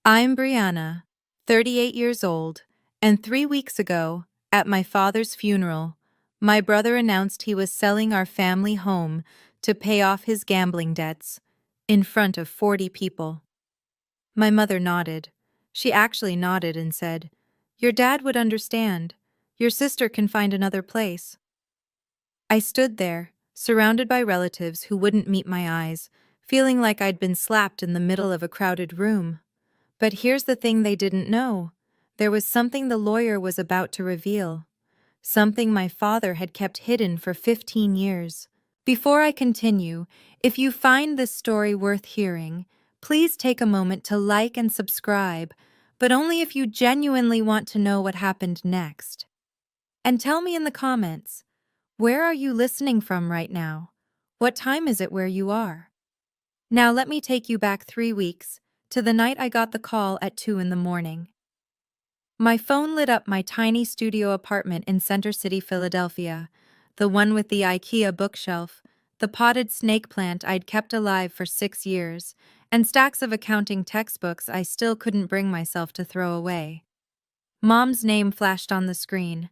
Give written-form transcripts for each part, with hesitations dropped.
I'm Brianna, 38 years old, and 3 weeks ago, at my father's funeral, my brother announced he was selling our family home to pay off his gambling debts in front of 40 people. My mother nodded. She actually nodded and said, "Your dad would understand. Your sister can find another place." I stood there, surrounded by relatives who wouldn't meet my eyes, feeling like I'd been slapped in the middle of a crowded room. But here's the thing they didn't know. There was something the lawyer was about to reveal. Something my father had kept hidden for 15 years. Before I continue, if you find this story worth hearing, please take a moment to like and subscribe, but only if you genuinely want to know what happened next. And tell me in the comments, where are you listening from right now? What time is it where you are? Now let me take you back 3 weeks, to the night I got the call at 2 in the morning. My phone lit up my tiny studio apartment in Center City, Philadelphia, the one with the IKEA bookshelf, the potted snake plant I'd kept alive for 6 years, and stacks of accounting textbooks I still couldn't bring myself to throw away. Mom's name flashed on the screen.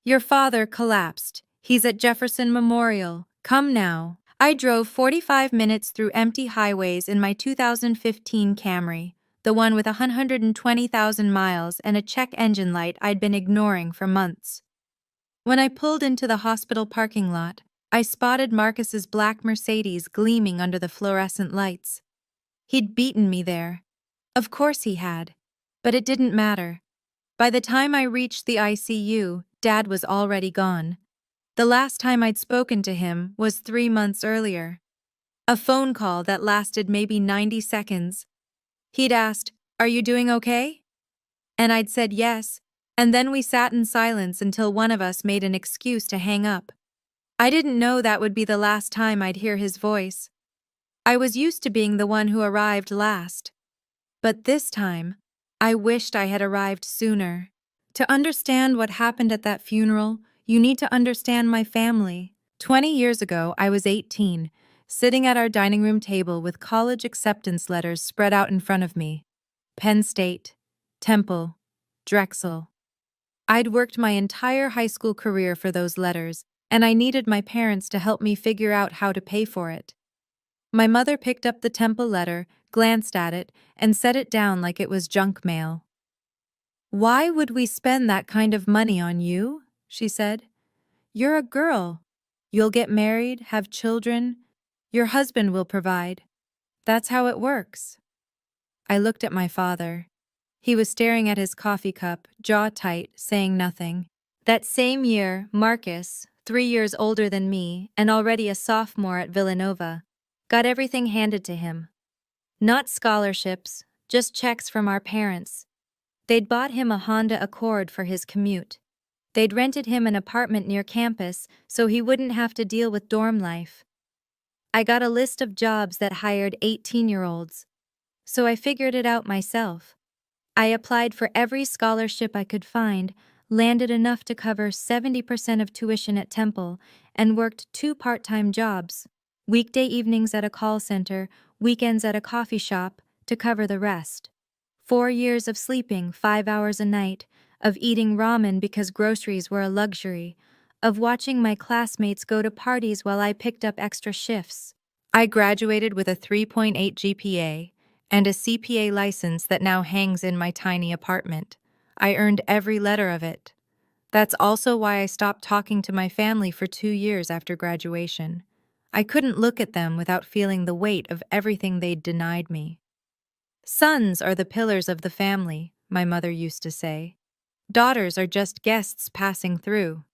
"Your father collapsed. He's at Jefferson Memorial. Come now." I drove 45 minutes through empty highways in my 2015 Camry, the one with 120,000 miles and a check engine light I'd been ignoring for months. When I pulled into the hospital parking lot, I spotted Marcus's black Mercedes gleaming under the fluorescent lights. He'd beaten me there. Of course he had. But it didn't matter. By the time I reached the ICU, Dad was already gone. The last time I'd spoken to him was 3 months earlier. A phone call that lasted maybe 90 seconds. He'd asked, "Are you doing okay?" And I'd said yes, and then we sat in silence until one of us made an excuse to hang up. I didn't know that would be the last time I'd hear his voice. I was used to being the one who arrived last. But this time, I wished I had arrived sooner. To understand what happened at that funeral, you need to understand my family. 20 years ago, I was 18, sitting at our dining room table with college acceptance letters spread out in front of me. Penn State, Temple, Drexel. I'd worked my entire high school career for those letters, and I needed my parents to help me figure out how to pay for it. My mother picked up the Temple letter, glanced at it, and set it down like it was junk mail. "Why would we spend that kind of money on you?" she said. "You're a girl. You'll get married, have children. Your husband will provide. That's how it works." I looked at my father. He was staring at his coffee cup, jaw tight, saying nothing. That same year, Marcus, 3 years older than me and already a sophomore at Villanova, got everything handed to him. Not scholarships, just checks from our parents. They'd bought him a Honda Accord for his commute. They'd rented him an apartment near campus so he wouldn't have to deal with dorm life. I got a list of jobs that hired 18-year-olds, so I figured it out myself. I applied for every scholarship I could find, landed enough to cover 70% of tuition at Temple, and worked 2 part-time jobs, weekday evenings at a call center, weekends at a coffee shop, to cover the rest. 4 years of sleeping 5 hours a night, of eating ramen because groceries were a luxury, of watching my classmates go to parties while I picked up extra shifts. I graduated with a 3.8 GPA and a CPA license that now hangs in my tiny apartment. I earned every letter of it. That's also why I stopped talking to my family for 2 years after graduation. I couldn't look at them without feeling the weight of everything they'd denied me. "Sons are the pillars of the family," my mother used to say. "Daughters are just guests passing through."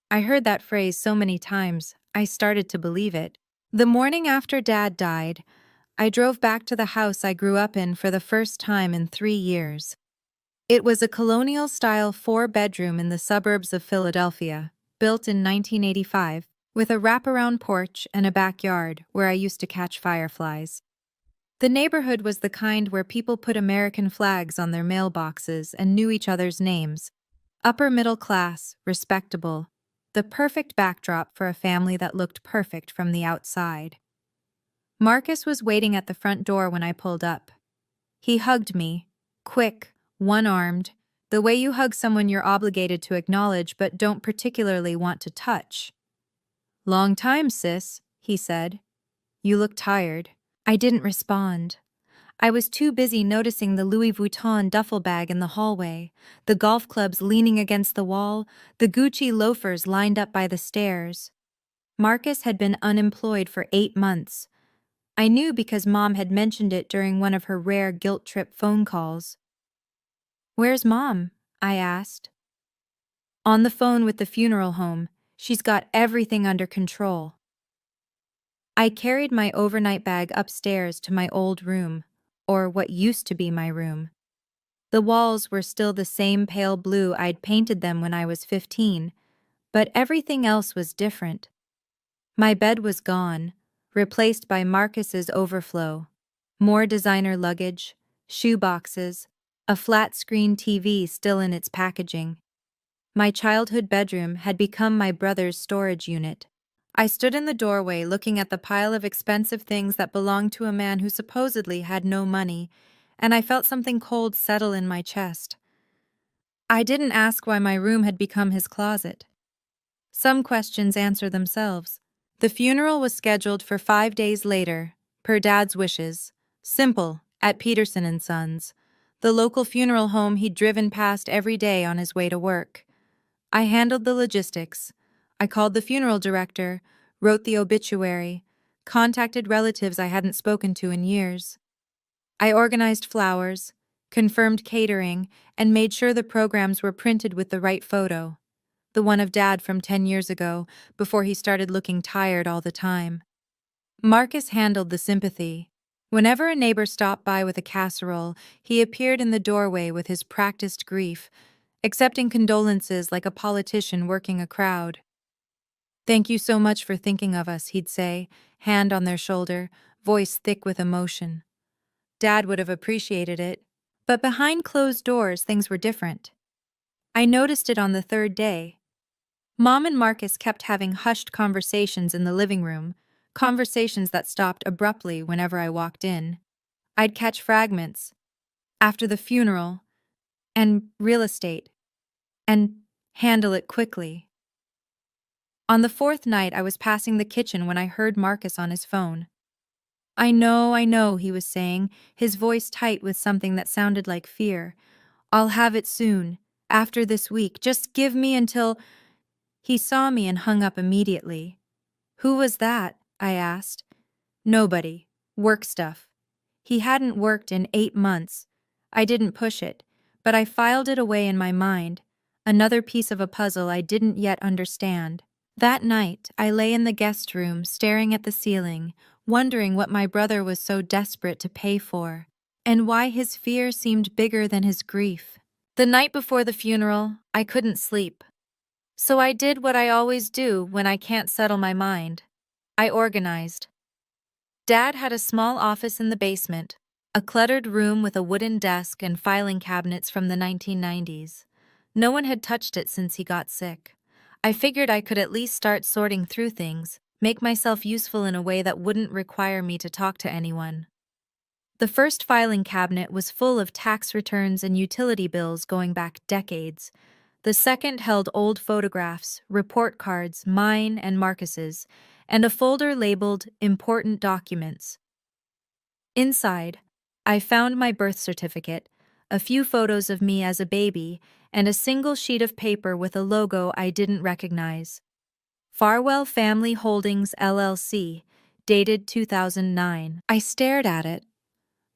I heard that phrase so many times, I started to believe it. The morning after Dad died, I drove back to the house I grew up in for the first time in 3 years. It was a colonial-style 4-bedroom in the suburbs of Philadelphia, built in 1985, with a wraparound porch and a backyard where I used to catch fireflies. The neighborhood was the kind where people put American flags on their mailboxes and knew each other's names. Upper middle class, respectable, the perfect backdrop for a family that looked perfect from the outside. Marcus was waiting at the front door when I pulled up. He hugged me. Quick, one-armed, the way you hug someone you're obligated to acknowledge but don't particularly want to touch. "Long time, sis," he said. "You look tired." I didn't respond. I was too busy noticing the Louis Vuitton duffel bag in the hallway, the golf clubs leaning against the wall, the Gucci loafers lined up by the stairs. Marcus had been unemployed for 8 months. I knew because Mom had mentioned it during one of her rare guilt-trip phone calls. "Where's Mom?" I asked. "On the phone with the funeral home. She's got everything under control." I carried my overnight bag upstairs to my old room, or what used to be my room. The walls were still the same pale blue I'd painted them when I was 15, but everything else was different. My bed was gone, replaced by Marcus's overflow. More designer luggage, shoe boxes, a flat-screen TV still in its packaging. My childhood bedroom had become my brother's storage unit. I stood in the doorway looking at the pile of expensive things that belonged to a man who supposedly had no money, and I felt something cold settle in my chest. I didn't ask why my room had become his closet. Some questions answer themselves. The funeral was scheduled for 5 days later, per Dad's wishes. Simple, at Peterson and Sons, the local funeral home he'd driven past every day on his way to work. I handled the logistics. I called the funeral director, wrote the obituary, contacted relatives I hadn't spoken to in years. I organized flowers, confirmed catering, and made sure the programs were printed with the right photo, the one of Dad from 10 years ago, before he started looking tired all the time. Marcus handled the sympathy. Whenever a neighbor stopped by with a casserole, he appeared in the doorway with his practiced grief, accepting condolences like a politician working a crowd. "Thank you so much for thinking of us," he'd say, hand on their shoulder, voice thick with emotion. Dad would have appreciated it, but behind closed doors things were different. I noticed it on the third day. Mom and Marcus kept having hushed conversations in the living room, conversations that stopped abruptly whenever I walked in. I'd catch fragments. "After the funeral," and "real estate," and "handle it quickly." On the fourth night, I was passing the kitchen when I heard Marcus on his phone. I know," he was saying, his voice tight with something that sounded like fear. "I'll have it soon, after this week. Just give me until—" He saw me and hung up immediately. "Who was that?" I asked. "Nobody. Work stuff." He hadn't worked in 8 months. I didn't push it, but I filed it away in my mind, another piece of a puzzle I didn't yet understand. That night, I lay in the guest room staring at the ceiling, wondering what my brother was so desperate to pay for, and why his fear seemed bigger than his grief. The night before the funeral, I couldn't sleep. So I did what I always do when I can't settle my mind. I organized. Dad had a small office in the basement, a cluttered room with a wooden desk and filing cabinets from the 1990s. No one had touched it since he got sick. I figured I could at least start sorting through things, make myself useful in a way that wouldn't require me to talk to anyone. The first filing cabinet was full of tax returns and utility bills going back decades. The second held old photographs, report cards, mine and Marcus's, and a folder labeled Important Documents. Inside, I found my birth certificate, a few photos of me as a baby, and a single sheet of paper with a logo I didn't recognize. Farwell Family Holdings, LLC, dated 2009. I stared at it.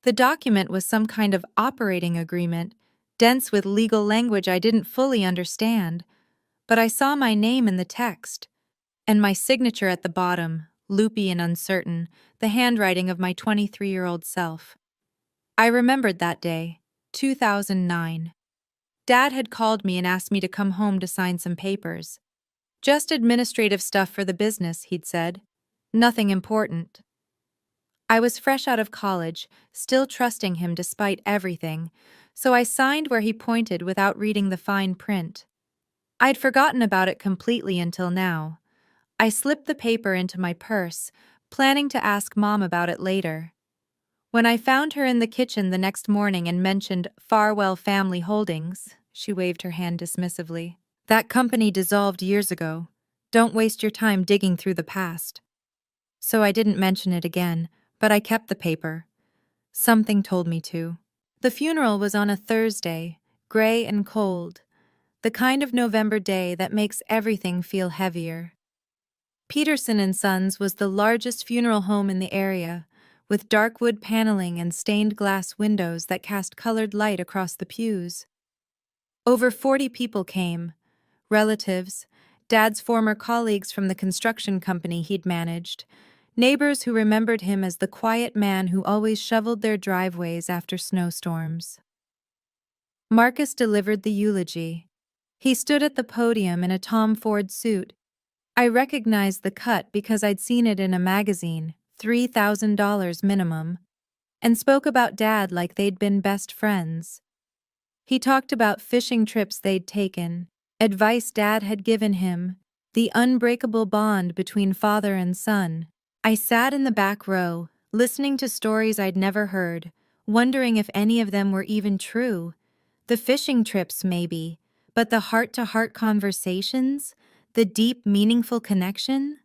The document was some kind of operating agreement, dense with legal language I didn't fully understand, but I saw my name in the text, and my signature at the bottom, loopy and uncertain, the handwriting of my 23-year-old self. I remembered that day, 2009. Dad had called me and asked me to come home to sign some papers. "Just administrative stuff for the business," he'd said. "Nothing important." I was fresh out of college, still trusting him despite everything, so I signed where he pointed without reading the fine print. I'd forgotten about it completely until now. I slipped the paper into my purse, planning to ask Mom about it later. When I found her in the kitchen the next morning and mentioned Farwell Family Holdings, she waved her hand dismissively. That company dissolved years ago. Don't waste your time digging through the past. So I didn't mention it again, but I kept the paper. Something told me to. The funeral was on a Thursday, gray and cold, the kind of November day that makes everything feel heavier. Peterson and Sons was the largest funeral home in the area, with dark wood paneling and stained glass windows that cast colored light across the pews. Over 40 people came, relatives, Dad's former colleagues from the construction company he'd managed, neighbors who remembered him as the quiet man who always shoveled their driveways after snowstorms. Marcus delivered the eulogy. He stood at the podium in a Tom Ford suit. I recognized the cut because I'd seen it in a magazine, $3,000 minimum, and spoke about Dad like they'd been best friends. He talked about fishing trips they'd taken, advice Dad had given him, the unbreakable bond between father and son. I sat in the back row, listening to stories I'd never heard, wondering if any of them were even true. The fishing trips, maybe, but the heart-to-heart conversations, the deep, meaningful connection?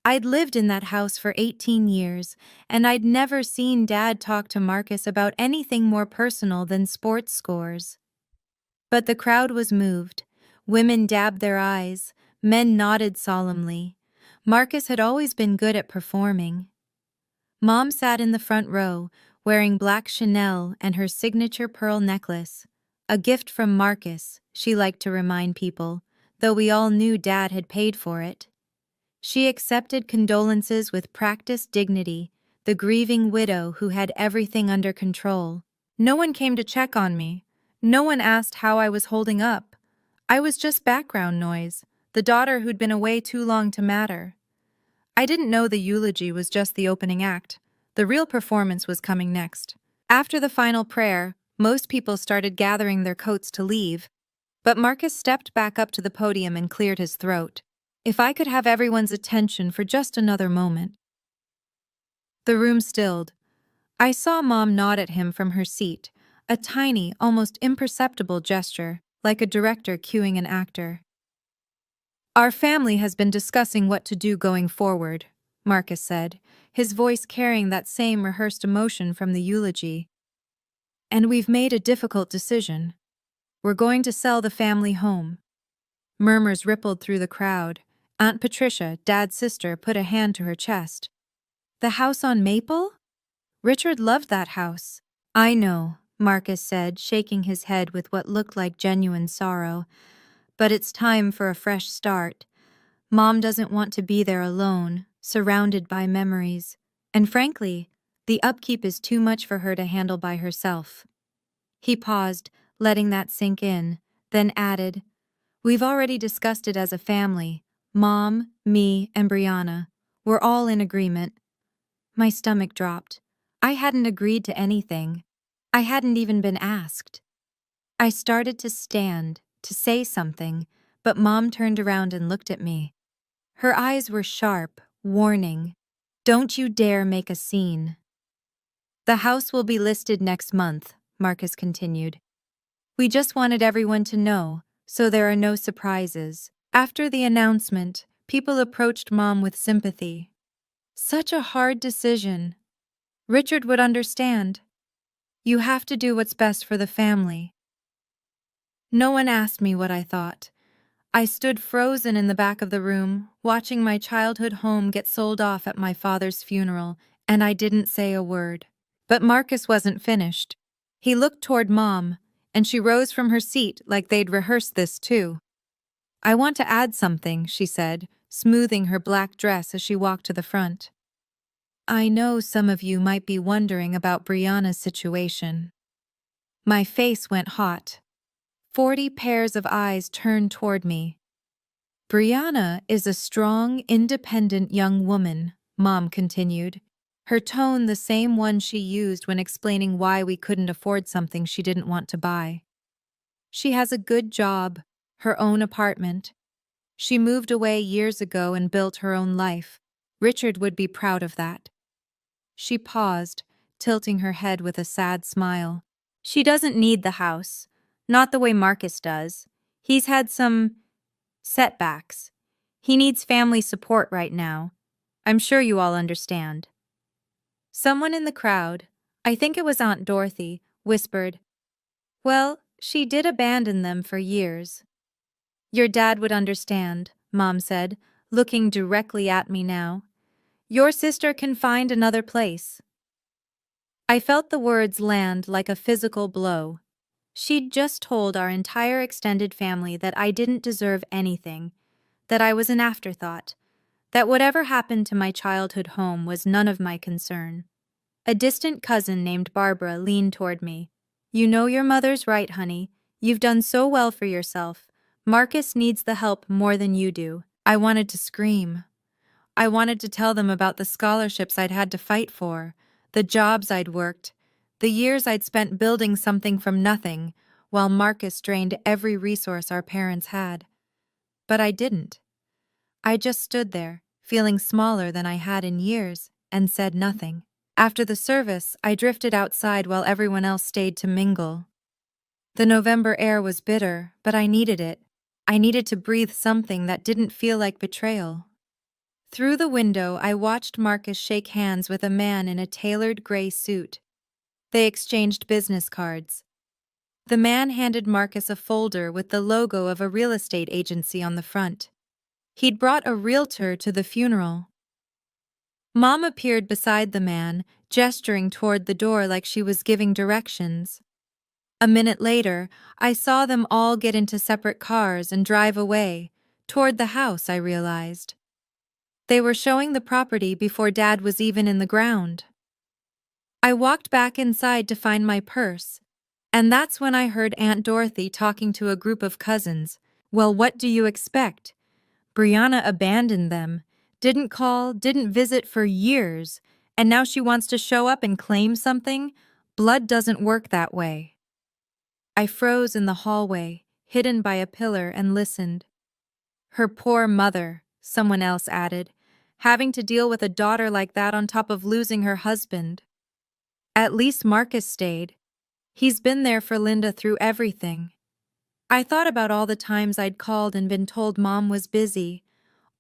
I'd lived in that house for 18 years, and I'd never seen Dad talk to Marcus about anything more personal than sports scores. But the crowd was moved. Women dabbed their eyes, men nodded solemnly. Marcus had always been good at performing. Mom sat in the front row, wearing black Chanel and her signature pearl necklace. A gift from Marcus, she liked to remind people, though we all knew Dad had paid for it. She accepted condolences with practiced dignity, the grieving widow who had everything under control. No one came to check on me. No one asked how I was holding up. I was just background noise, the daughter who'd been away too long to matter. I didn't know the eulogy was just the opening act. The real performance was coming next. After the final prayer, most people started gathering their coats to leave, but Marcus stepped back up to the podium and cleared his throat. If I could have everyone's attention for just another moment. The room stilled. I saw Mom nod at him from her seat, a tiny, almost imperceptible gesture, like a director cueing an actor. Our family has been discussing what to do going forward, Marcus said, his voice carrying that same rehearsed emotion from the eulogy. And we've made a difficult decision. We're going to sell the family home. Murmurs rippled through the crowd. Aunt Patricia, Dad's sister, put a hand to her chest. The house on Maple? Richard loved that house. I know, Marcus said, shaking his head with what looked like genuine sorrow. But it's time for a fresh start. Mom doesn't want to be there alone, surrounded by memories. And frankly, the upkeep is too much for her to handle by herself. He paused, letting that sink in, then added, We've already discussed it as a family. Mom, me, and Brianna. We're all in agreement. My stomach dropped. I hadn't agreed to anything. I hadn't even been asked. I started to stand, to say something, but Mom turned around and looked at me. Her eyes were sharp, warning. Don't you dare make a scene. The house will be listed next month, Marcus continued. We just wanted everyone to know, so there are no surprises. After the announcement, people approached Mom with sympathy. Such a hard decision. Richard would understand. You have to do what's best for the family. No one asked me what I thought. I stood frozen in the back of the room, watching my childhood home get sold off at my father's funeral, and I didn't say a word. But Marcus wasn't finished. He looked toward Mom, and she rose from her seat like they'd rehearsed this too. I want to add something, she said, smoothing her black dress as she walked to the front. I know some of you might be wondering about Brianna's situation. My face went hot. 40 pairs of eyes turned toward me. Brianna is a strong, independent young woman, Mom continued, her tone the same one she used when explaining why we couldn't afford something she didn't want to buy. She has a good job, her own apartment. She moved away years ago and built her own life. Richard would be proud of that. She paused, tilting her head with a sad smile. She doesn't need the house. Not the way Marcus does. He's had some setbacks. He needs family support right now. I'm sure you all understand. Someone in the crowd, I think it was Aunt Dorothy, whispered, "Well, she did abandon them for years." "Your dad would understand," Mom said, looking directly at me now. "Your sister can find another place." I felt the words land like a physical blow. She'd just told our entire extended family that I didn't deserve anything, that I was an afterthought, that whatever happened to my childhood home was none of my concern. A distant cousin named Barbara leaned toward me. "You know your mother's right, honey. You've done so well for yourself. Marcus needs the help more than you do." I wanted to scream. I wanted to tell them about the scholarships I'd had to fight for, the jobs I'd worked, the years I'd spent building something from nothing, while Marcus drained every resource our parents had. But I didn't. I just stood there, feeling smaller than I had in years, and said nothing. After the service, I drifted outside while everyone else stayed to mingle. The November air was bitter, but I needed it. I needed to breathe something that didn't feel like betrayal. Through the window, I watched Marcus shake hands with a man in a tailored gray suit. They exchanged business cards. The man handed Marcus a folder with the logo of a real estate agency on the front. He'd brought a realtor to the funeral. Mom appeared beside the man, gesturing toward the door like she was giving directions. A minute later, I saw them all get into separate cars and drive away, toward the house, I realized. They were showing the property before Dad was even in the ground. I walked back inside to find my purse, and that's when I heard Aunt Dorothy talking to a group of cousins. "Well, what do you expect? Brianna abandoned them, didn't call, didn't visit for years, and now she wants to show up and claim something? Blood doesn't work that way." I froze in the hallway, hidden by a pillar, and listened. "Her poor mother," someone else added, "having to deal with a daughter like that on top of losing her husband." At least Marcus stayed. He's been there for Linda through everything. I thought about all the times I'd called and been told Mom was busy,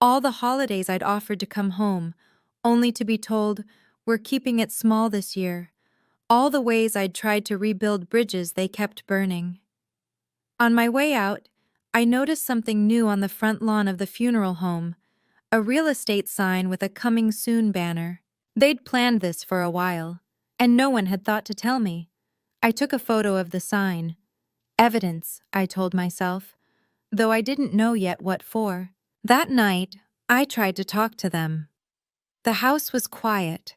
all the holidays I'd offered to come home, only to be told, "We're keeping it small this year," all the ways I'd tried to rebuild bridges they kept burning. On my way out, I noticed something new on the front lawn of the funeral home, a real estate sign with a "Coming Soon" banner. They'd planned this for a while, and no one had thought to tell me. I took a photo of the sign. Evidence, I told myself, though I didn't know yet what for. That night, I tried to talk to them. The house was quiet.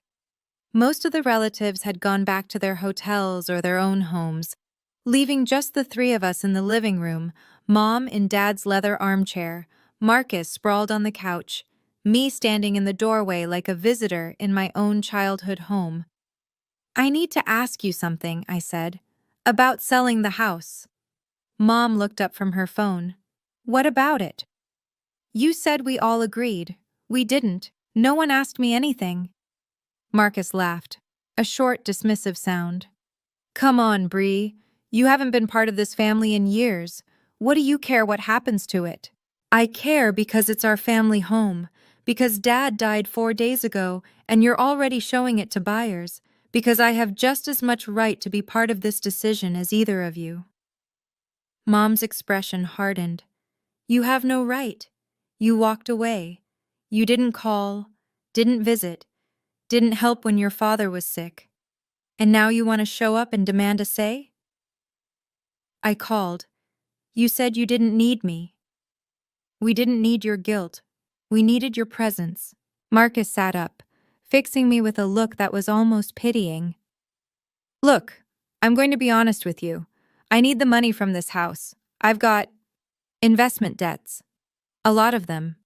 Most of the relatives had gone back to their hotels or their own homes, leaving just the three of us in the living room, Mom in Dad's leather armchair, Marcus sprawled on the couch, me standing in the doorway like a visitor in my own childhood home. "I need to ask you something," I said, "about selling the house." Mom looked up from her phone. "What about it?" "You said we all agreed. We didn't. No one asked me anything." Marcus laughed, a short, dismissive sound. "Come on, Bree. You haven't been part of this family in years. What do you care what happens to it?" "I care because it's our family home, because Dad died 4 days ago and you're already showing it to buyers, because I have just as much right to be part of this decision as either of you." Mom's expression hardened. "You have no right. You walked away. You didn't call, didn't visit, didn't help when your father was sick. And now you want to show up and demand a say?" I called. "You said you didn't need me." "We didn't need your guilt. We needed your presence." Marcus sat up, fixing me with a look that was almost pitying. "Look, I'm going to be honest with you. I need the money from this house. I've got investment debts. A lot of them.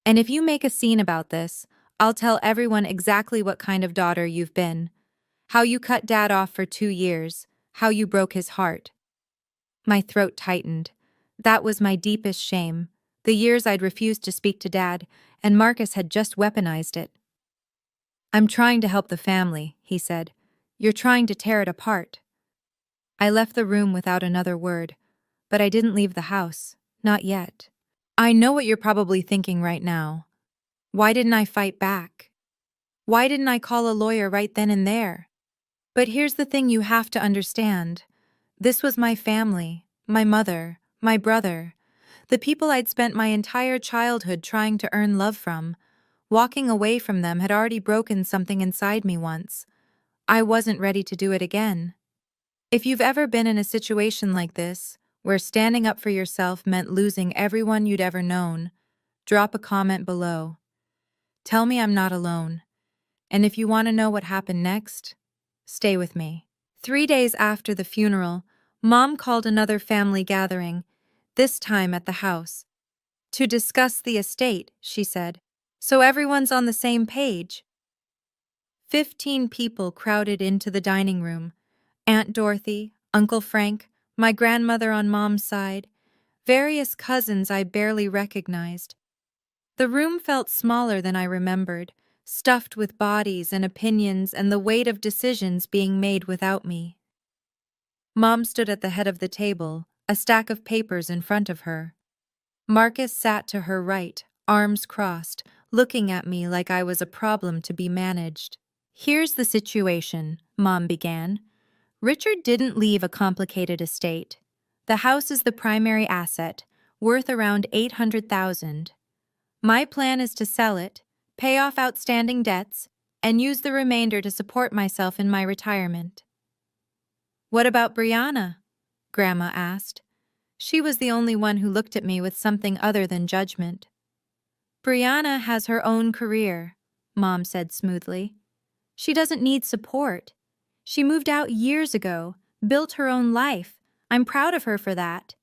And if you make a scene about this, I'll tell everyone exactly what kind of daughter you've been. How you cut Dad off for 2 years. How you broke his heart." My throat tightened. That was my deepest shame. The years I'd refused to speak to Dad, and Marcus had just weaponized it. "I'm trying to help the family," he said. You're trying to tear it apart. I left the room without another word, but I didn't leave the house. Not yet. I know what you're probably thinking right now. Why didn't I fight back? Why didn't I call a lawyer right then and there? But here's the thing you have to understand. This was my family, my mother, my brother, the people I'd spent my entire childhood trying to earn love from. Walking away from them had already broken something inside me once. I wasn't ready to do it again. If you've ever been in a situation like this, where standing up for yourself meant losing everyone you'd ever known, drop a comment below. Tell me I'm not alone. And if you want to know what happened next, stay with me. 3 days after the funeral, Mom called another family gathering, this time at the house. To discuss the estate, she said. So everyone's on the same page. 15 people crowded into the dining room. Aunt Dorothy, Uncle Frank, my grandmother on Mom's side, various cousins I barely recognized. The room felt smaller than I remembered, stuffed with bodies and opinions and the weight of decisions being made without me. Mom stood at the head of the table, a stack of papers in front of her. Marcus sat to her right, arms crossed, looking at me like I was a problem to be managed. Here's the situation, Mom began. Richard didn't leave a complicated estate. The house is the primary asset, worth around $800,000. My plan is to sell it, pay off outstanding debts, and use the remainder to support myself in my retirement. What about Brianna? Grandma asked. She was the only one who looked at me with something other than judgment. Brianna has her own career, Mom said smoothly. She doesn't need support. She moved out years ago, built her own life. I'm proud of her for that.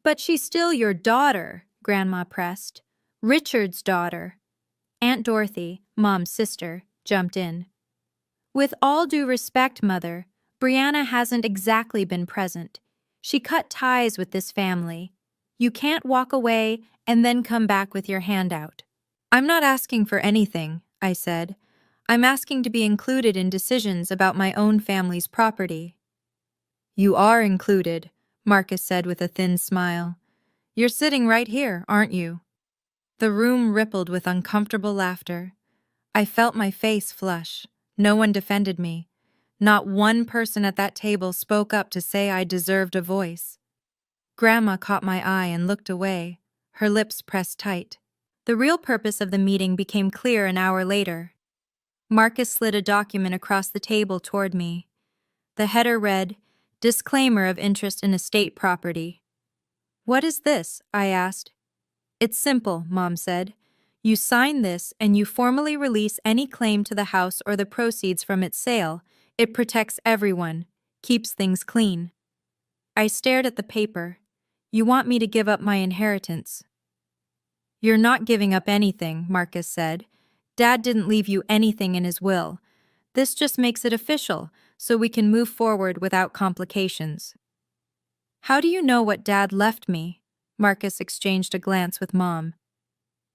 But she's still your daughter, Grandma pressed. Richard's daughter. Aunt Dorothy, Mom's sister, jumped in. With all due respect, Mother, Brianna hasn't exactly been present. She cut ties with this family. You can't walk away and then come back with your hand out. I'm not asking for anything, I said. I'm asking to be included in decisions about my own family's property. You are included, Marcus said with a thin smile. You're sitting right here, aren't you? The room rippled with uncomfortable laughter. I felt my face flush. No one defended me. Not one person at that table spoke up to say I deserved a voice. Grandma caught my eye and looked away, her lips pressed tight. The real purpose of the meeting became clear an hour later. Marcus slid a document across the table toward me. The header read, Disclaimer of interest in estate property. What is this? I asked. It's simple, Mom said. You sign this and you formally release any claim to the house or the proceeds from its sale. It protects everyone, keeps things clean. I stared at the paper. You want me to give up my inheritance. You're not giving up anything, Marcus said. Dad didn't leave you anything in his will. This just makes it official, so we can move forward without complications. How do you know what Dad left me? Marcus exchanged a glance with Mom.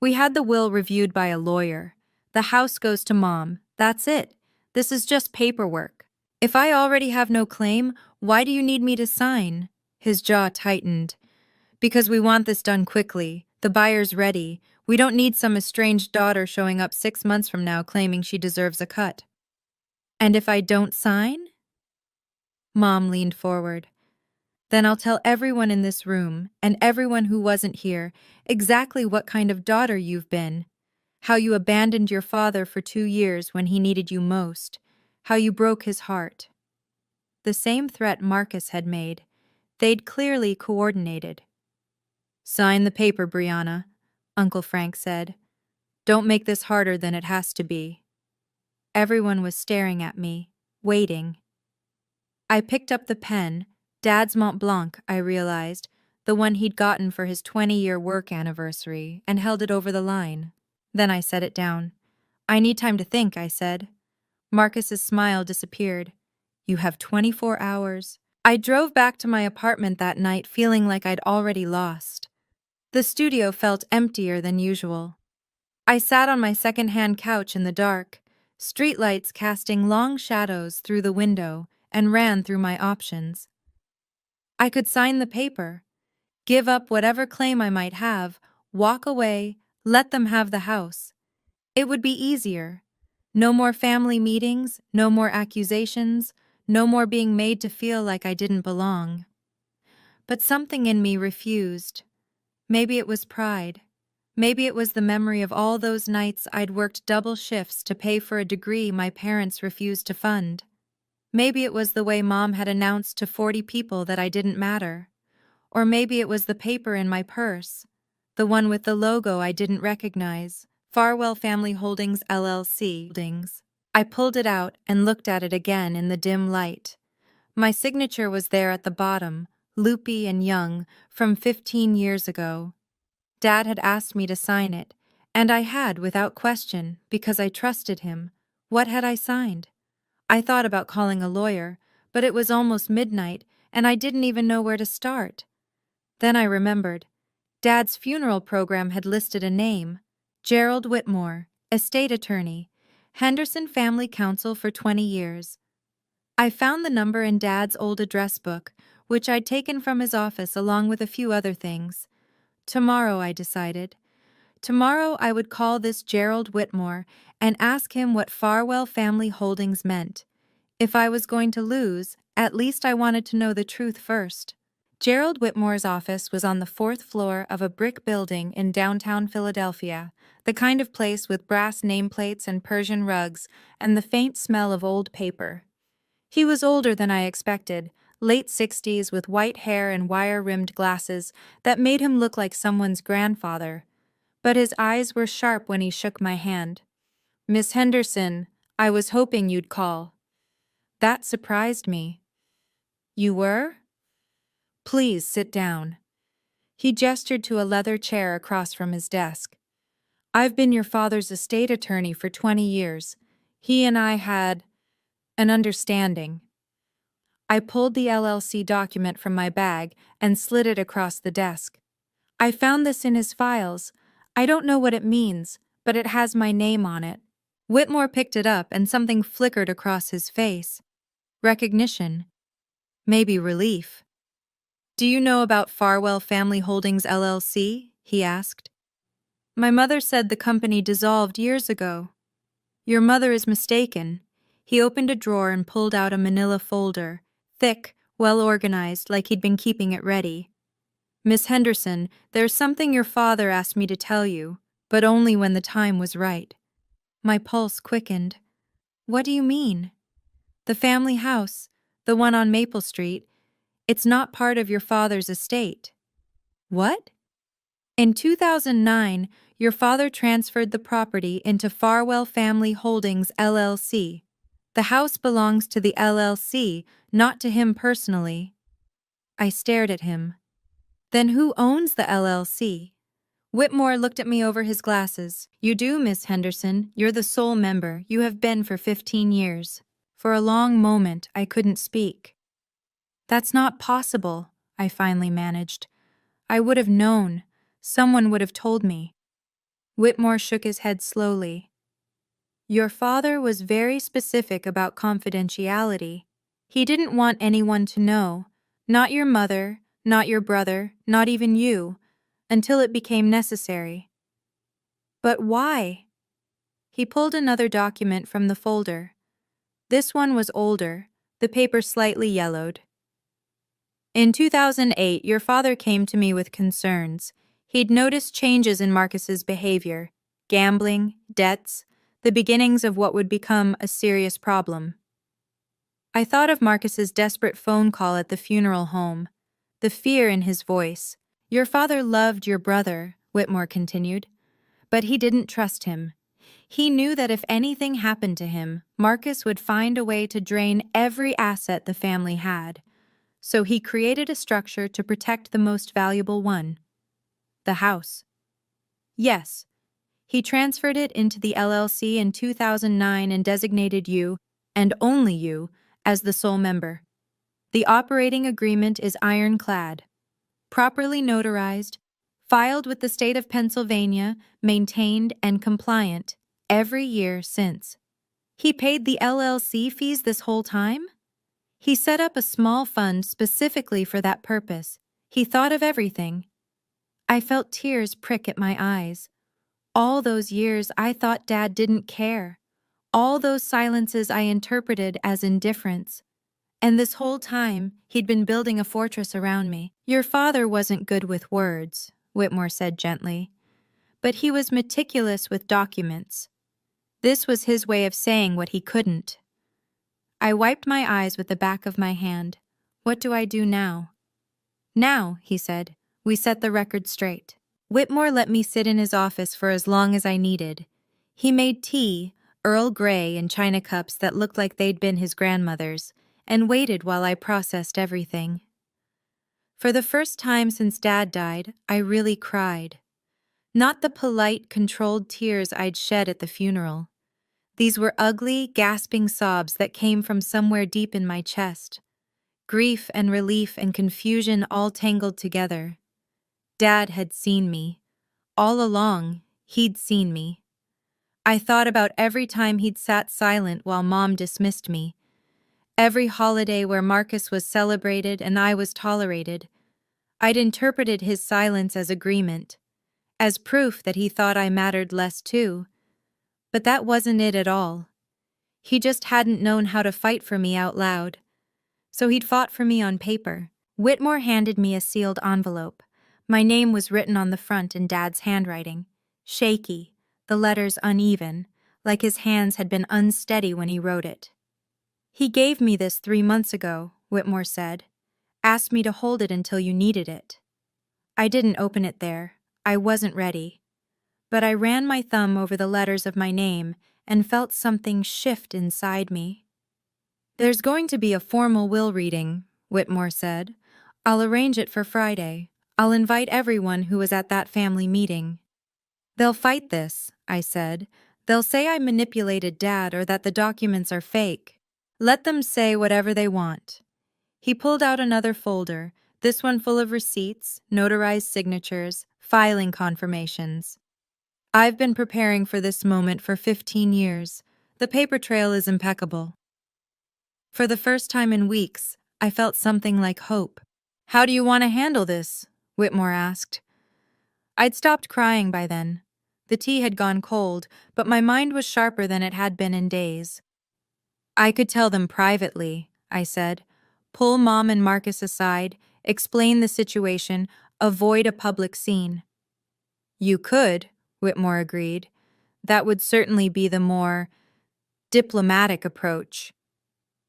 We had the will reviewed by a lawyer. The house goes to Mom. That's it. This is just paperwork. If I already have no claim, why do you need me to sign? His jaw tightened. Because we want this done quickly. The buyer's ready. We don't need some estranged daughter showing up 6 months from now claiming she deserves a cut. And if I don't sign? Mom leaned forward. Then I'll tell everyone in this room, and everyone who wasn't here, exactly what kind of daughter you've been. How you abandoned your father for 2 years when he needed you most. How you broke his heart. The same threat Marcus had made. They'd clearly coordinated. Sign the paper, Brianna, Uncle Frank said. Don't make this harder than it has to be. Everyone was staring at me, waiting. I picked up the pen, Dad's Mont Blanc, I realized, the one he'd gotten for his 20-year work anniversary, and held it over the line. Then I set it down. I need time to think, I said. Marcus's smile disappeared. You have 24 hours. I drove back to my apartment that night feeling like I'd already lost. The studio felt emptier than usual. I sat on my second-hand couch in the dark, streetlights casting long shadows through the window, and ran through my options. I could sign the paper, give up whatever claim I might have, walk away, let them have the house. It would be easier. No more family meetings, no more accusations, no more being made to feel like I didn't belong. But something in me refused. Maybe it was pride. Maybe it was the memory of all those nights I'd worked double shifts to pay for a degree my parents refused to fund. Maybe it was the way Mom had announced to 40 people that I didn't matter. Or maybe it was the paper in my purse, the one with the logo I didn't recognize, Farwell Family Holdings LLC. I pulled it out and looked at it again in the dim light. My signature was there at the bottom, loopy and young, from 15 years ago. Dad had asked me to sign it, and I had without question, because I trusted him. What had I signed? I thought about calling a lawyer, but it was almost midnight, and I didn't even know where to start. Then I remembered. Dad's funeral program had listed a name: Gerald Whitmore, estate attorney, Henderson Family Counsel for 20 years. I found the number in Dad's old address book, which I'd taken from his office along with a few other things. Tomorrow, I decided. Tomorrow I would call this Gerald Whitmore and ask him what Farwell Family Holdings meant. If I was going to lose, at least I wanted to know the truth first. Gerald Whitmore's office was on the 4th floor of a brick building in downtown Philadelphia, the kind of place with brass nameplates and Persian rugs and the faint smell of old paper. He was older than I expected, late 60s with white hair and wire-rimmed glasses that made him look like someone's grandfather. But his eyes were sharp when he shook my hand. "Miss Henderson, I was hoping you'd call." That surprised me. "You were? Please sit down." He gestured to a leather chair across from his desk. "I've been your father's estate attorney for 20 years. He and I had an understanding." I pulled the LLC document from my bag and slid it across the desk. "I found this in his files. I don't know what it means, but it has my name on it." Whitmore picked it up and something flickered across his face. Recognition. Maybe relief. "Do you know about Farwell Family Holdings LLC?" he asked. "My mother said the company dissolved years ago." "Your mother is mistaken." He opened a drawer and pulled out a manila folder, thick, well-organized, like he'd been keeping it ready. "Miss Henderson, there's something your father asked me to tell you, but only when the time was right." My pulse quickened. "What do you mean?" "The family house, the one on Maple Street, it's not part of your father's estate." "What?" "In 2009, your father transferred the property into Farwell Family Holdings LLC. The house belongs to the LLC, not to him personally." I stared at him. "Then who owns the LLC?" Whitmore looked at me over his glasses. "You do, Miss Henderson. You're the sole member. You have been for 15 years. For a long moment, I couldn't speak. "That's not possible," I finally managed. "I would have known. Someone would have told me." Whitmore shook his head slowly. "Your father was very specific about confidentiality. He didn't want anyone to know. Not your mother, not your brother, not even you, until it became necessary." "But why?" He pulled another document from the folder. This one was older, the paper slightly yellowed. "In 2008, your father came to me with concerns. He'd noticed changes in Marcus's behavior, gambling, debts, the beginnings of what would become a serious problem." I thought of Marcus's desperate phone call at the funeral home, the fear in his voice. "Your father loved your brother," Whitmore continued, "but he didn't trust him. He knew that if anything happened to him, Marcus would find a way to drain every asset the family had. So he created a structure to protect the most valuable one: the house." "Yes. He transferred it into the LLC in 2009 and designated you, and only you, as the sole member. The operating agreement is ironclad, properly notarized, filed with the state of Pennsylvania, maintained and compliant every year since." He paid the LLC fees this whole time? He set up a small fund specifically for that purpose. He thought of everything. I felt tears prick at my eyes. All those years I thought Dad didn't care. All those silences I interpreted as indifference. And this whole time, he'd been building a fortress around me. Your father wasn't good with words, Whitmore said gently. But he was meticulous with documents. This was his way of saying what he couldn't. I wiped my eyes with the back of my hand. What do I do now? Now, he said, we set the record straight. Whitmore let me sit in his office for as long as I needed. He made tea, Earl Grey in china cups that looked like they'd been his grandmother's, and waited while I processed everything. For the first time since Dad died, I really cried. Not the polite, controlled tears I'd shed at the funeral. These were ugly, gasping sobs that came from somewhere deep in my chest. Grief and relief and confusion all tangled together. Dad had seen me. All along, he'd seen me. I thought about every time he'd sat silent while Mom dismissed me. Every holiday where Marcus was celebrated and I was tolerated. I'd interpreted his silence as agreement, as proof that he thought I mattered less too. But that wasn't it at all. He just hadn't known how to fight for me out loud. So he'd fought for me on paper. Whitmore handed me a sealed envelope. My name was written on the front in Dad's handwriting. Shaky, the letters uneven, like his hands had been unsteady when he wrote it. He gave me this 3 months ago, Whitmore said. Asked me to hold it until you needed it. I didn't open it there. I wasn't ready. But I ran my thumb over the letters of my name and felt something shift inside me. There's going to be a formal will reading, Whitmore said. I'll arrange it for Friday. I'll invite everyone who was at that family meeting. They'll fight this, I said. They'll say I manipulated Dad or that the documents are fake. Let them say whatever they want. He pulled out another folder, this one full of receipts, notarized signatures, filing confirmations. I've been preparing for this moment for 15 years. The paper trail is impeccable. For the first time in weeks, I felt something like hope. How do you want to handle this? Whitmore asked. I'd stopped crying by then. The tea had gone cold, but my mind was sharper than it had been in days. I could tell them privately, I said. Pull Mom and Marcus aside, explain the situation, avoid a public scene. You could, Whitmore agreed. That would certainly be the more diplomatic approach.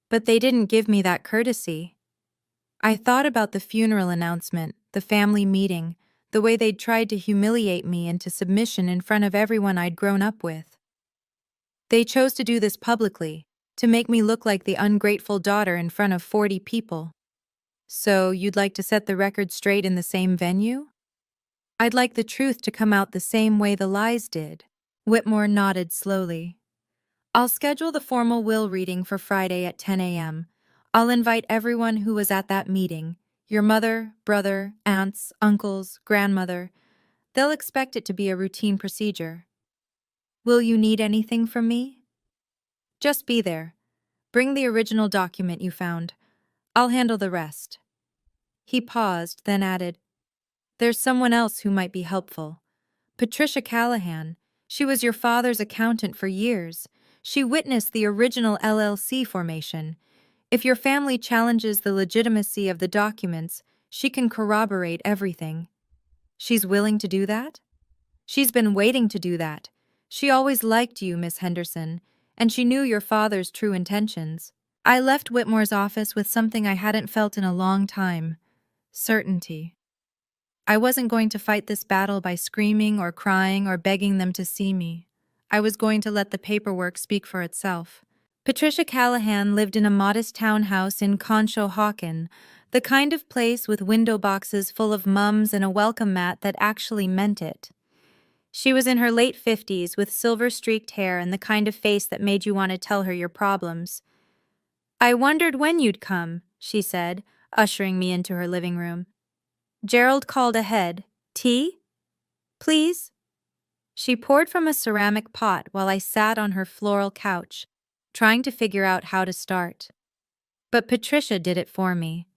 But they didn't give me that courtesy. I thought about the funeral announcement, the family meeting, the way they'd tried to humiliate me into submission in front of everyone I'd grown up with. They chose to do this publicly, to make me look like the ungrateful daughter in front of 40 people. So you'd like to set the record straight in the same venue? I'd like the truth to come out the same way the lies did. Whitmore nodded slowly. I'll schedule the formal will reading for Friday at 10 a.m. I'll invite everyone who was at that meeting. Your mother, brother, aunts, uncles, grandmother. They'll expect it to be a routine procedure. Will you need anything from me? Just be there. Bring the original document you found. I'll handle the rest. He paused, then added, There's someone else who might be helpful. Patricia Callahan. She was your father's accountant for years. She witnessed the original LLC formation. If your family challenges the legitimacy of the documents, she can corroborate everything. She's willing to do that? She's been waiting to do that. She always liked you, Miss Henderson, and she knew your father's true intentions. I left Whitmore's office with something I hadn't felt in a long time. Certainty. I wasn't going to fight this battle by screaming or crying or begging them to see me. I was going to let the paperwork speak for itself. Patricia Callahan lived in a modest townhouse in Conshohocken, the kind of place with window boxes full of mums and a welcome mat that actually meant it. She was in her late 50s with silver-streaked hair and the kind of face that made you want to tell her your problems. I wondered when you'd come, she said, ushering me into her living room. Gerald called ahead. Tea? Please? She poured from a ceramic pot while I sat on her floral couch. trying to figure out how to start. But Patricia did it for me.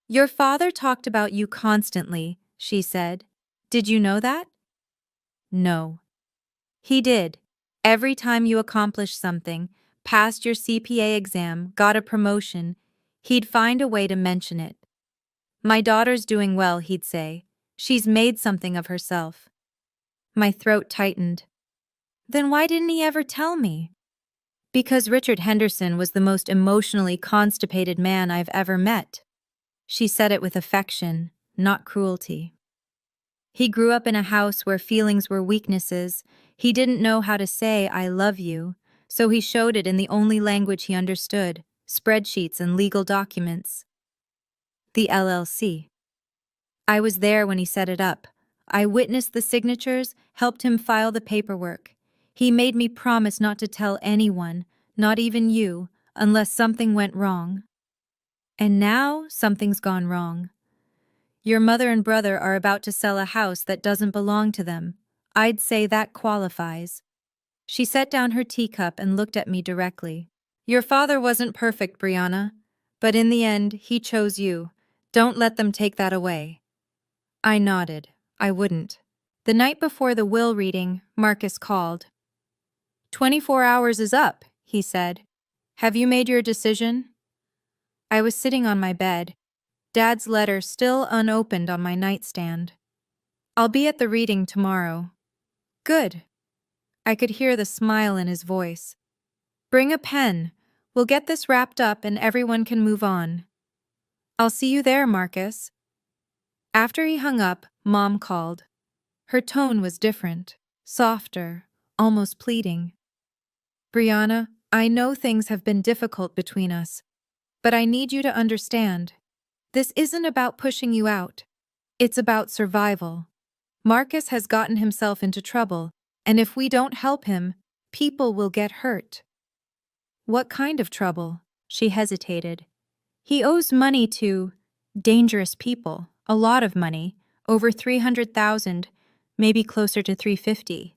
Your father talked about you constantly, she said. Did you know that? No. He did. Every time you accomplished something, passed your CPA exam, got a promotion, he'd find a way to mention it. My daughter's doing well, he'd say. She's made something of herself. My throat tightened. Then why didn't he ever tell me? Because Richard Henderson was the most emotionally constipated man I've ever met. She said it with affection, not cruelty. He grew up in a house where feelings were weaknesses. He didn't know how to say, I love you, so he showed it in the only language he understood, spreadsheets and legal documents. The LLC. I was there when he set it up. I witnessed the signatures, helped him file the paperwork. He made me promise not to tell anyone, not even you, unless something went wrong. And now something's gone wrong. Your mother and brother are about to sell a house that doesn't belong to them. I'd say that qualifies. She set down her teacup and looked at me directly. Your father wasn't perfect, Brianna, but in the end, he chose you. Don't let them take that away. I nodded. I wouldn't. The night before the will reading, Marcus called. 24 hours is up, he said. Have you made your decision? I was sitting on my bed, Dad's letter still unopened on my nightstand. I'll be at the reading tomorrow. Good. I could hear the smile in his voice. Bring a pen. We'll get this wrapped up and everyone can move on. I'll see you there, Marcus. After he hung up, Mom called. Her tone was different, softer, almost pleading. Brianna, I know things have been difficult between us, but I need you to understand. This isn't about pushing you out. It's about survival. Marcus has gotten himself into trouble, and if we don't help him, people will get hurt. What kind of trouble? She hesitated. He owes money to dangerous people, a lot of money, over 300,000, maybe closer to 350.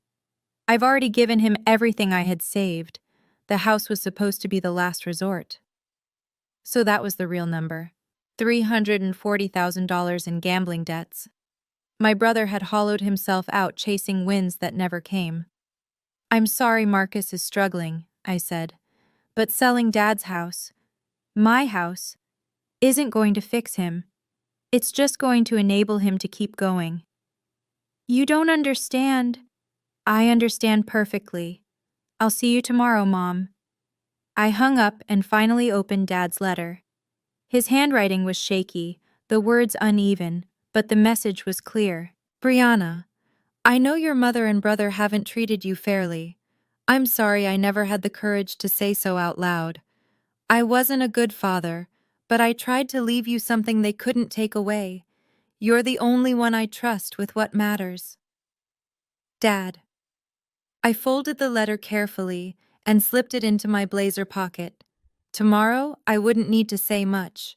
I've already given him everything I had saved. The house was supposed to be the last resort. So that was the real number. $340,000 in gambling debts. My brother had hollowed himself out chasing wins that never came. I'm sorry Marcus is struggling, I said, but selling Dad's house, my house, isn't going to fix him. It's just going to enable him to keep going. You don't understand. I understand perfectly. I'll see you tomorrow, Mom. I hung up and finally opened Dad's letter. His handwriting was shaky, the words uneven, but the message was clear. Brianna, I know your mother and brother haven't treated you fairly. I'm sorry I never had the courage to say so out loud. I wasn't a good father, but I tried to leave you something they couldn't take away. You're the only one I trust with what matters. Dad. I folded the letter carefully and slipped it into my blazer pocket. Tomorrow, I wouldn't need to say much.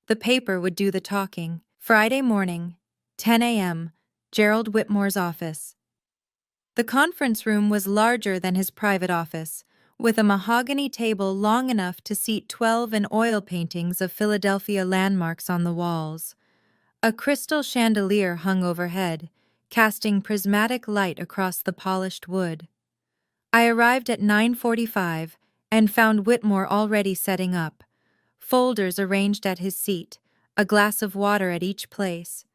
The paper would do the talking. Friday morning, 10 a.m., Gerald Whitmore's office. The conference room was larger than his private office, with a mahogany table long enough to seat 12 and oil paintings of Philadelphia landmarks on the walls. A crystal chandelier hung overhead, casting prismatic light across the polished wood. I arrived at 9:45 and found Whitmore already setting up. Folders arranged at his seat, a glass of water at each place,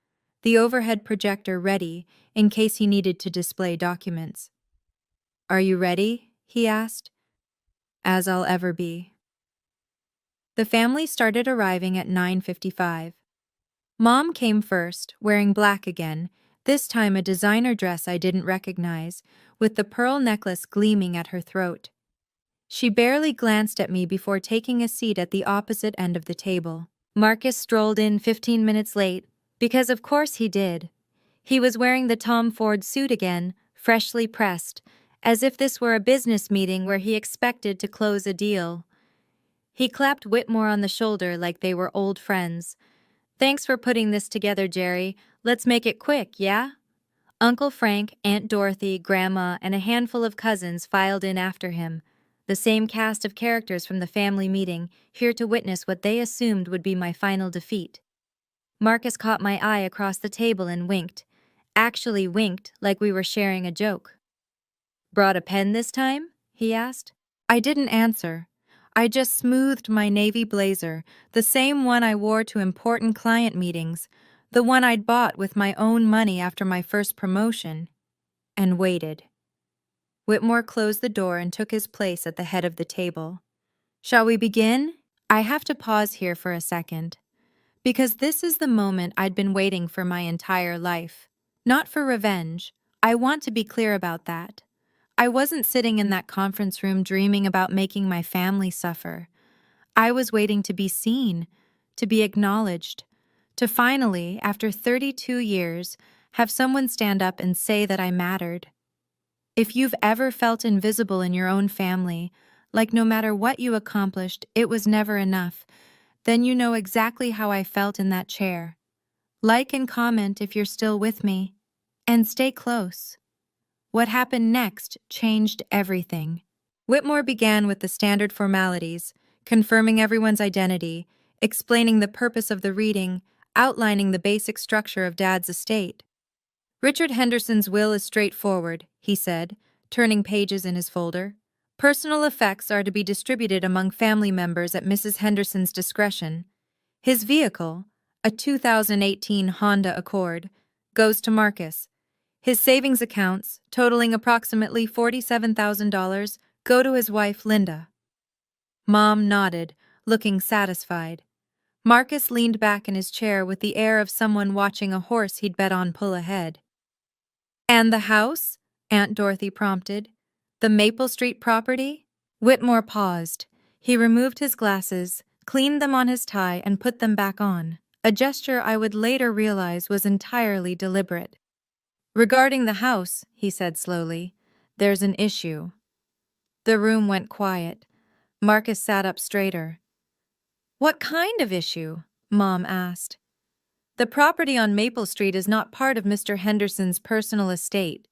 the overhead projector ready in case he needed to display documents. Are you ready? He asked. As I'll ever be. The family started arriving at 9:55. Mom came first, wearing black again, this time a designer dress I didn't recognize, with the pearl necklace gleaming at her throat. She barely glanced at me before taking a seat at the opposite end of the table. Marcus strolled in 15 minutes late, because of course he did. He was wearing the Tom Ford suit again, freshly pressed, as if this were a business meeting where he expected to close a deal. He clapped Whitmore on the shoulder like they were old friends. Thanks for putting this together, Jerry. Let's make it quick, yeah? Uncle Frank, Aunt Dorothy, Grandma, and a handful of cousins filed in after him. The same cast of characters from the family meeting, here to witness what they assumed would be my final defeat. Marcus caught my eye across the table and winked. Actually winked like we were sharing a joke. "Brought a pen this time?" he asked. I didn't answer. I just smoothed my navy blazer, the same one I wore to important client meetings, the one I'd bought with my own money after my first promotion, and waited. Whitmore closed the door and took his place at the head of the table. "Shall we begin?" I have to pause here for a second, because this is the moment I'd been waiting for my entire life. Not for revenge. I want to be clear about that. I wasn't sitting in that conference room dreaming about making my family suffer. I was waiting to be seen, to be acknowledged, to finally, after 32 years, have someone stand up and say that I mattered. If you've ever felt invisible in your own family, like no matter what you accomplished, it was never enough, then you know exactly how I felt in that chair. Like and comment if you're still with me. And stay close. What happened next changed everything. Whitmore began with the standard formalities, confirming everyone's identity, explaining the purpose of the reading, outlining the basic structure of Dad's estate. "Richard Henderson's will is straightforward," he said, turning pages in his folder. "Personal effects are to be distributed among family members at Mrs. Henderson's discretion. His vehicle, a 2018 Honda Accord, goes to Marcus. His savings accounts, totaling approximately $47,000, go to his wife, Linda." Mom nodded, looking satisfied. Marcus leaned back in his chair with the air of someone watching a horse he'd bet on pull ahead. "And the house?" Aunt Dorothy prompted. "The Maple Street property?" Whitmore paused. He removed his glasses, cleaned them on his tie, and put them back on, a gesture I would later realize was entirely deliberate. "Regarding the house," he said slowly, "there's an issue." The room went quiet. Marcus sat up straighter. "What kind of issue?" Mom asked. "The property on Maple Street is not part of Mr. Henderson's personal estate."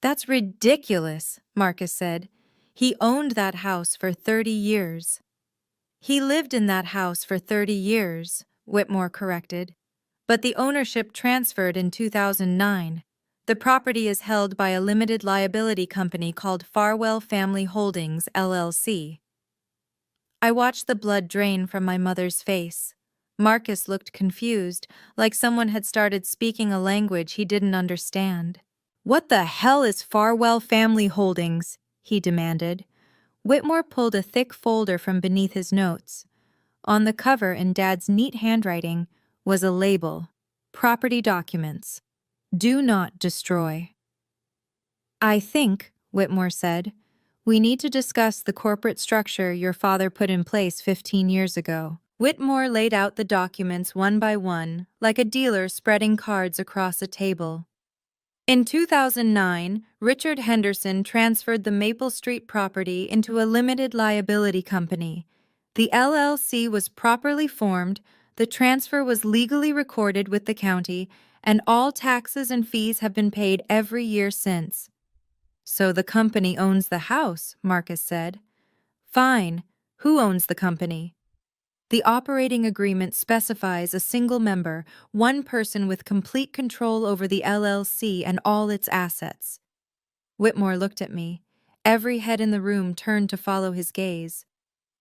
"That's ridiculous," Marcus said. "He owned that house for 30 years. "He lived in that house for 30 years, Whitmore corrected. "But the ownership transferred in 2009. The property is held by a limited liability company called Farwell Family Holdings, LLC. I watched the blood drain from my mother's face. Marcus looked confused, like someone had started speaking a language he didn't understand. "What the hell is Farwell Family Holdings?" he demanded. Whitmore pulled a thick folder from beneath his notes. On the cover, in Dad's neat handwriting, was a label: "Property Documents. Do not destroy." "I think," Whitmore said, "we need to discuss the corporate structure your father put in place 15 years ago." Whitmore laid out the documents one by one, like a dealer spreading cards across a table. In 2009, Richard Henderson transferred the Maple Street property into a limited liability company. The LLC was properly formed, the transfer was legally recorded with the county, and all taxes and fees have been paid every year since. "So the company owns the house," Marcus said. "Fine. Who owns the company?" "The operating agreement specifies a single member, one person with complete control over the LLC and all its assets." Whitmore looked at me. Every head in the room turned to follow his gaze.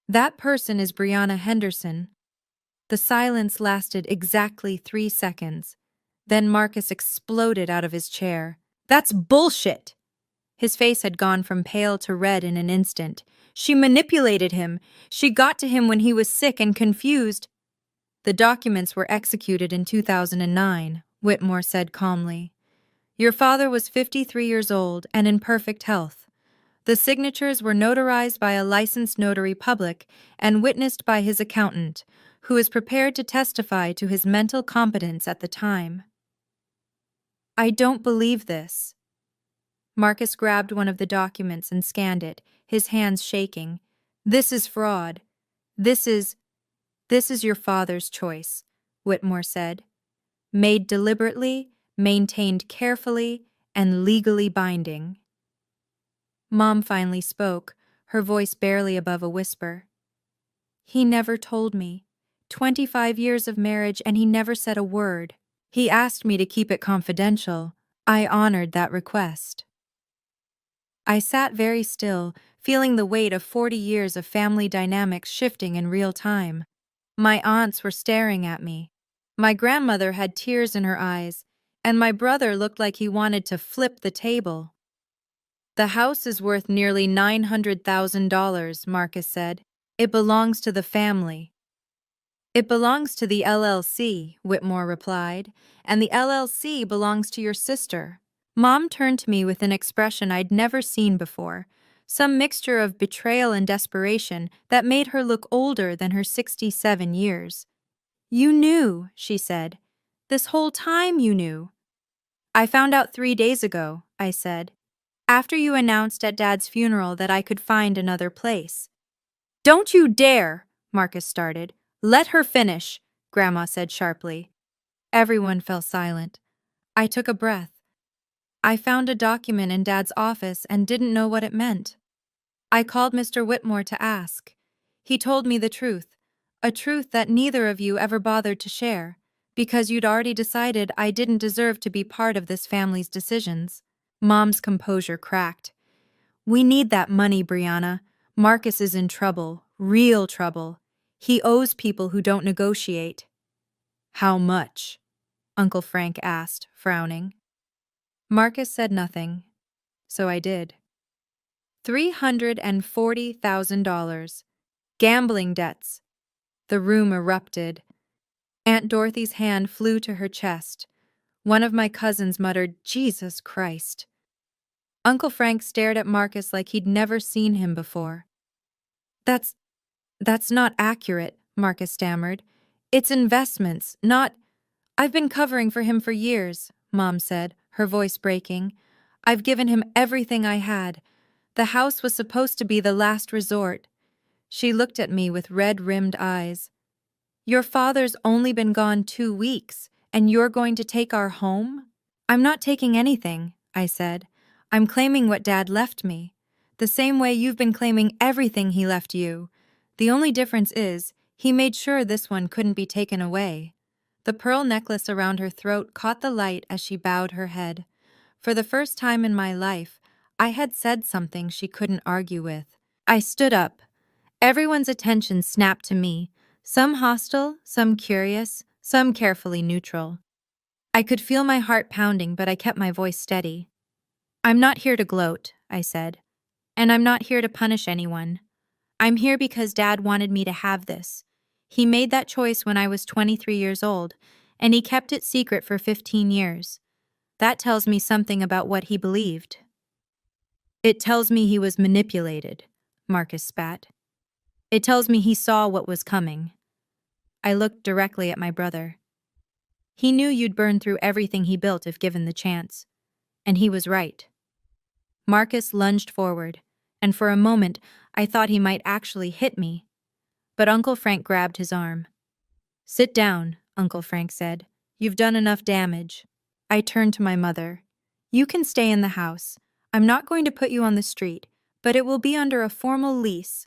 "That person is Brianna Henderson." The silence lasted exactly 3 seconds. Then Marcus exploded out of his chair. "That's bullshit!" His face had gone from pale to red in an instant. "She manipulated him. She got to him when he was sick and confused." "The documents were executed in 2009, Whitmore said calmly. "Your father was 53 years old and in perfect health. The signatures were notarized by a licensed notary public and witnessed by his accountant, who is prepared to testify to his mental competence at the time." "I don't believe this." Marcus grabbed one of the documents and scanned it, his hands shaking. "This is fraud. This is your father's choice," Whitmore said. "Made deliberately, maintained carefully, and legally binding." Mom finally spoke, her voice barely above a whisper. He never told me. 25 years of marriage and he never said a word. He asked me to keep it confidential. I honored that request. I sat very still, feeling the weight of 40 years of family dynamics shifting in real time. My aunts were staring at me. My grandmother had tears in her eyes, and my brother looked like he wanted to flip the table. The house is worth nearly $900,000, Marcus said. It belongs to the family. It belongs to the LLC, Whitmore replied, and the LLC belongs to your sister. Mom turned to me with an expression I'd never seen before, some mixture of betrayal and desperation that made her look older than her 67 years. You knew, she said. This whole time you knew. I found out 3 days ago, I said, after you announced at Dad's funeral that I could find another place. Don't you dare, Marcus started. Let her finish, Grandma said sharply. Everyone fell silent. I took a breath. I found a document in Dad's office and didn't know what it meant. I called Mr. Whitmore to ask. He told me the truth, a truth that neither of you ever bothered to share, because you'd already decided I didn't deserve to be part of this family's decisions. Mom's composure cracked. We need that money, Brianna. Marcus is in trouble, real trouble. He owes people who don't negotiate. How much? Uncle Frank asked, frowning. Marcus said nothing, so I did. $340,000. Gambling debts. The room erupted. Aunt Dorothy's hand flew to her chest. One of my cousins muttered, Jesus Christ. Uncle Frank stared at Marcus like he'd never seen him before. That's not accurate, Marcus stammered. It's investments, not... I've been covering for him for years, Mom said, her voice breaking. I've given him everything I had. The house was supposed to be the last resort. She looked at me with red-rimmed eyes. Your father's only been gone 2 weeks, and you're going to take our home? I'm not taking anything, I said. I'm claiming what Dad left me. The same way you've been claiming everything he left you. The only difference is, he made sure this one couldn't be taken away. The pearl necklace around her throat caught the light as she bowed her head. For the first time in my life, I had said something she couldn't argue with. I stood up. Everyone's attention snapped to me, some hostile, some curious, some carefully neutral. I could feel my heart pounding, but I kept my voice steady. I'm not here to gloat, I said, and I'm not here to punish anyone. I'm here because Dad wanted me to have this. He made that choice when I was 23 years old, and he kept it secret for 15 years. That tells me something about what he believed. It tells me he was manipulated, Marcus spat. It tells me he saw what was coming. I looked directly at my brother. He knew you'd burn through everything he built if given the chance. And he was right. Marcus lunged forward, and for a moment I thought he might actually hit me. But Uncle Frank grabbed his arm. Sit down, Uncle Frank said. You've done enough damage. I turned to my mother. You can stay in the house. I'm not going to put you on the street, but it will be under a formal lease.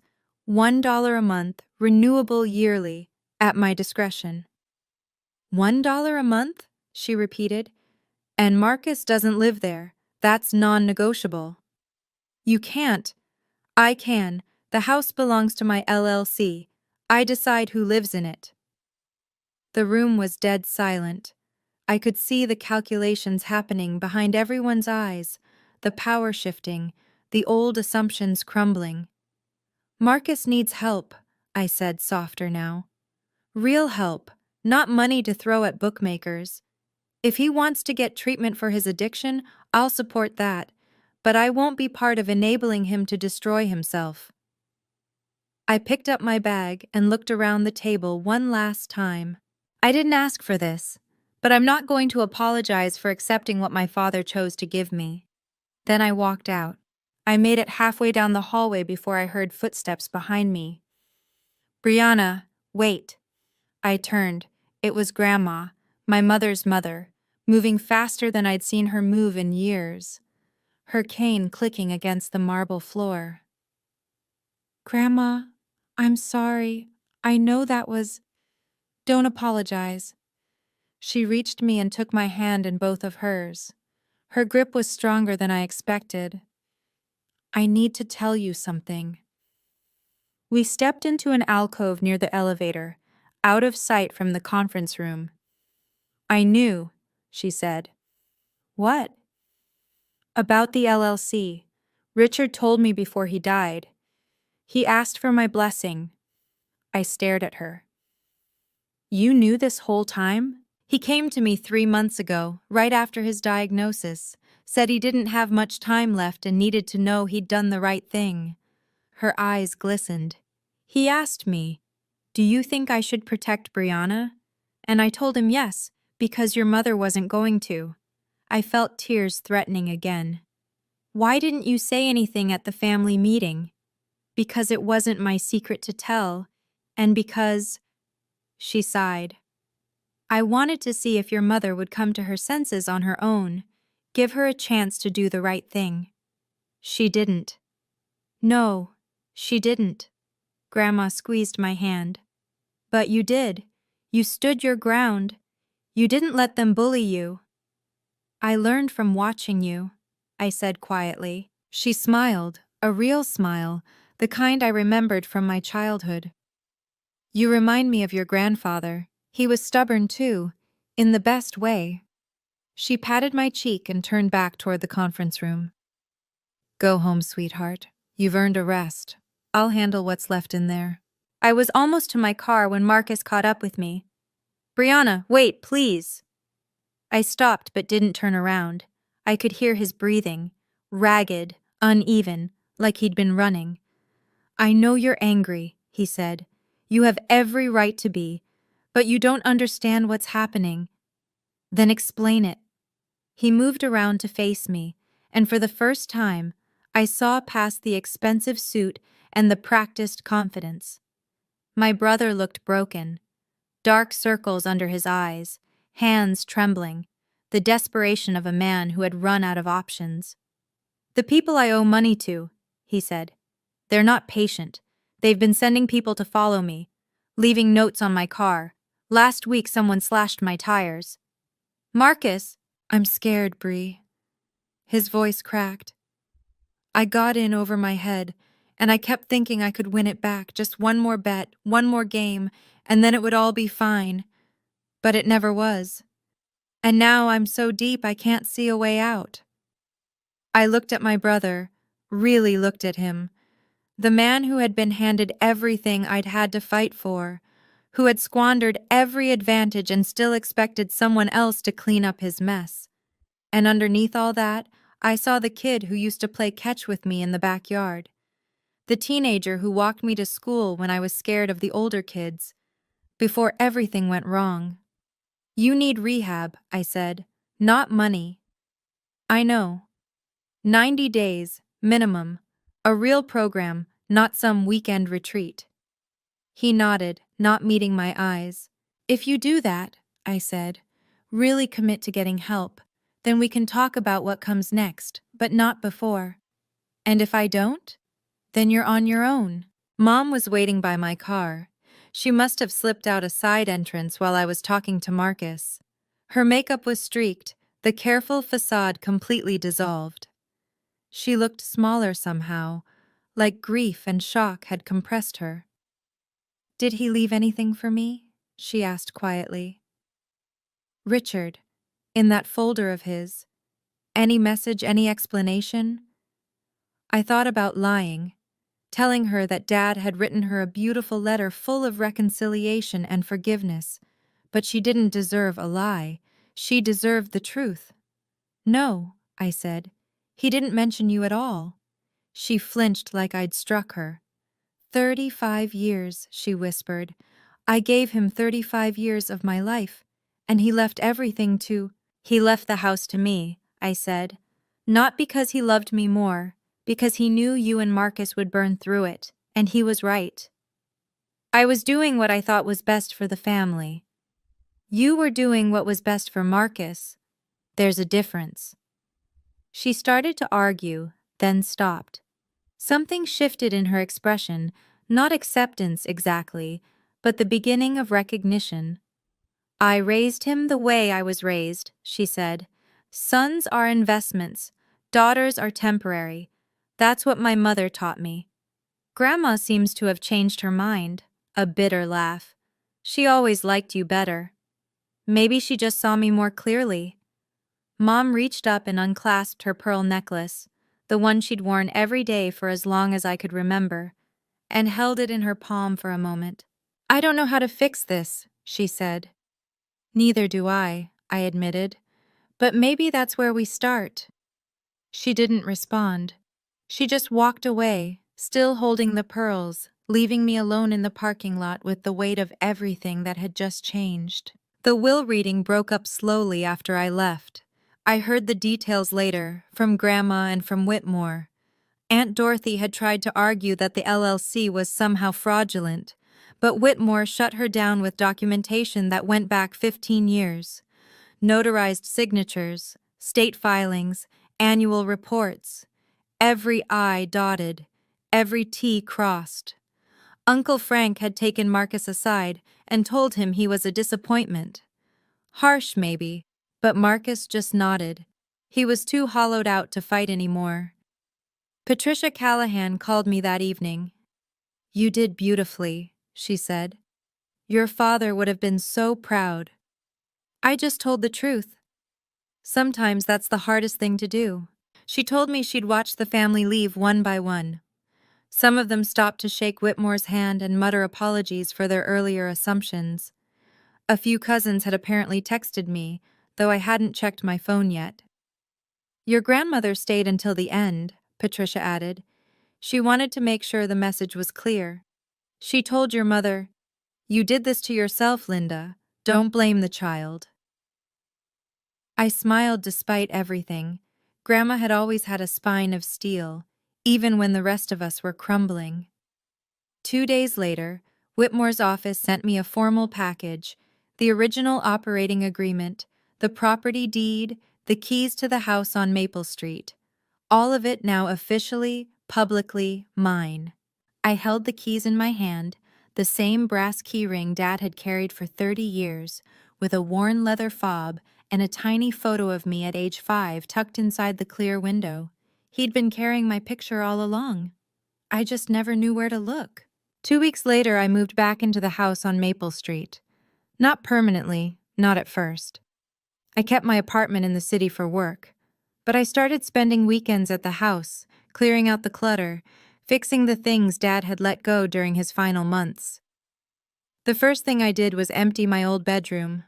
$1 a month, renewable yearly, at my discretion. $1 a month? She repeated. And Marcus doesn't live there. That's non-negotiable. You can't. I can. The house belongs to my LLC. I decide who lives in it. The room was dead silent. I could see the calculations happening behind everyone's eyes, the power shifting, the old assumptions crumbling. Marcus needs help, I said softer now. Real help, not money to throw at bookmakers. If he wants to get treatment for his addiction, I'll support that, but I won't be part of enabling him to destroy himself. I picked up my bag and looked around the table one last time. I didn't ask for this, but I'm not going to apologize for accepting what my father chose to give me. Then I walked out. I made it halfway down the hallway before I heard footsteps behind me. Brianna, wait. I turned. It was Grandma, my mother's mother, moving faster than I'd seen her move in years, her cane clicking against the marble floor. Grandma, I'm sorry. I know that was... Don't apologize. She reached me and took my hand in both of hers. Her grip was stronger than I expected. I need to tell you something. We stepped into an alcove near the elevator, out of sight from the conference room. I knew, she said. What? About the LLC. Richard told me before he died. He asked for my blessing. I stared at her. You knew this whole time? He came to me 3 months ago, right after his diagnosis, said he didn't have much time left and needed to know he'd done the right thing. Her eyes glistened. He asked me, "Do you think I should protect Brianna?" And I told him yes, because your mother wasn't going to. I felt tears threatening again. Why didn't you say anything at the family meeting? Because it wasn't my secret to tell, and because... She sighed. I wanted to see if your mother would come to her senses on her own, give her a chance to do the right thing. She didn't. No, she didn't. Grandma squeezed my hand. But you did. You stood your ground. You didn't let them bully you. I learned from watching you, I said quietly. She smiled, a real smile, the kind I remembered from my childhood. You remind me of your grandfather. He was stubborn too, in the best way. She patted my cheek and turned back toward the conference room. Go home, sweetheart. You've earned a rest. I'll handle what's left in there. I was almost to my car when Marcus caught up with me. Brianna, wait, please. I stopped but didn't turn around. I could hear his breathing, ragged, uneven, like he'd been running. I know you're angry, he said. You have every right to be, but you don't understand what's happening. Then explain it. He moved around to face me, and for the first time, I saw past the expensive suit and the practiced confidence. My brother looked broken. Dark circles under his eyes, hands trembling, the desperation of a man who had run out of options. The people I owe money to, he said. They're not patient. They've been sending people to follow me, leaving notes on my car. Last week someone slashed my tires. Marcus, I'm scared, Bree. His voice cracked. I got in over my head, and I kept thinking I could win it back, just one more bet, one more game, and then it would all be fine. But it never was. And now I'm so deep I can't see a way out. I looked at my brother, really looked at him. The man who had been handed everything I'd had to fight for, who had squandered every advantage and still expected someone else to clean up his mess. And underneath all that, I saw the kid who used to play catch with me in the backyard. The teenager who walked me to school when I was scared of the older kids, before everything went wrong. You need rehab, I said, not money. I know. 90 days, minimum. A real program, not some weekend retreat. He nodded, not meeting my eyes. If you do that, I said, really commit to getting help, then we can talk about what comes next, but not before. And if I don't? Then you're on your own. Mom was waiting by my car. She must have slipped out a side entrance while I was talking to Marcus. Her makeup was streaked, the careful facade completely dissolved. She looked smaller somehow, like grief and shock had compressed her. Did he leave anything for me? She asked quietly. Richard, in that folder of his. Any message, any explanation? I thought about lying, telling her that Dad had written her a beautiful letter full of reconciliation and forgiveness, but she didn't deserve a lie. She deserved the truth. No, I said. He didn't mention you at all. She flinched like I'd struck her. 35 years, she whispered. I gave him 35 years of my life, and he left everything to... He left the house to me, I said. Not because he loved me more, because he knew you and Marcus would burn through it, and he was right. I was doing what I thought was best for the family. You were doing what was best for Marcus. There's a difference. She started to argue, then stopped. Something shifted in her expression, not acceptance exactly, but the beginning of recognition. I raised him the way I was raised, she said. Sons are investments, daughters are temporary. That's what my mother taught me. Grandma seems to have changed her mind. A bitter laugh. She always liked you better. Maybe she just saw me more clearly. Mom reached up and unclasped her pearl necklace, the one she'd worn every day for as long as I could remember, and held it in her palm for a moment. I don't know how to fix this, she said. Neither do I admitted. But maybe that's where we start. She didn't respond. She just walked away, still holding the pearls, leaving me alone in the parking lot with the weight of everything that had just changed. The will reading broke up slowly after I left. I heard the details later, from Grandma and from Whitmore. Aunt Dorothy had tried to argue that the LLC was somehow fraudulent, but Whitmore shut her down with documentation that went back 15 years. Notarized signatures, state filings, annual reports. Every I dotted, every T crossed. Uncle Frank had taken Marcus aside and told him he was a disappointment. Harsh, maybe, but Marcus just nodded. He was too hollowed out to fight anymore. Patricia Callahan called me that evening. You did beautifully, she said. Your father would have been so proud. I just told the truth. Sometimes that's the hardest thing to do. She told me she'd watched the family leave one by one. Some of them stopped to shake Whitmore's hand and mutter apologies for their earlier assumptions. A few cousins had apparently texted me, though I hadn't checked my phone yet. Your grandmother stayed until the end, Patricia added. She wanted to make sure the message was clear. She told your mother, "You did this to yourself, Linda. Don't blame the child." I smiled despite everything. Grandma had always had a spine of steel, even when the rest of us were crumbling. 2 days later, Whitmore's office sent me a formal package, the original operating agreement, the property deed, the keys to the house on Maple Street. All of it now officially, publicly mine. I held the keys in my hand, the same brass keyring Dad had carried for 30 years, with a worn leather fob and a tiny photo of me at age 5 tucked inside the clear window. He'd been carrying my picture all along. I just never knew where to look. 2 weeks later, I moved back into the house on Maple Street. Not permanently, not at first. I kept my apartment in the city for work, but I started spending weekends at the house, clearing out the clutter, fixing the things Dad had let go during his final months. The first thing I did was empty my old bedroom.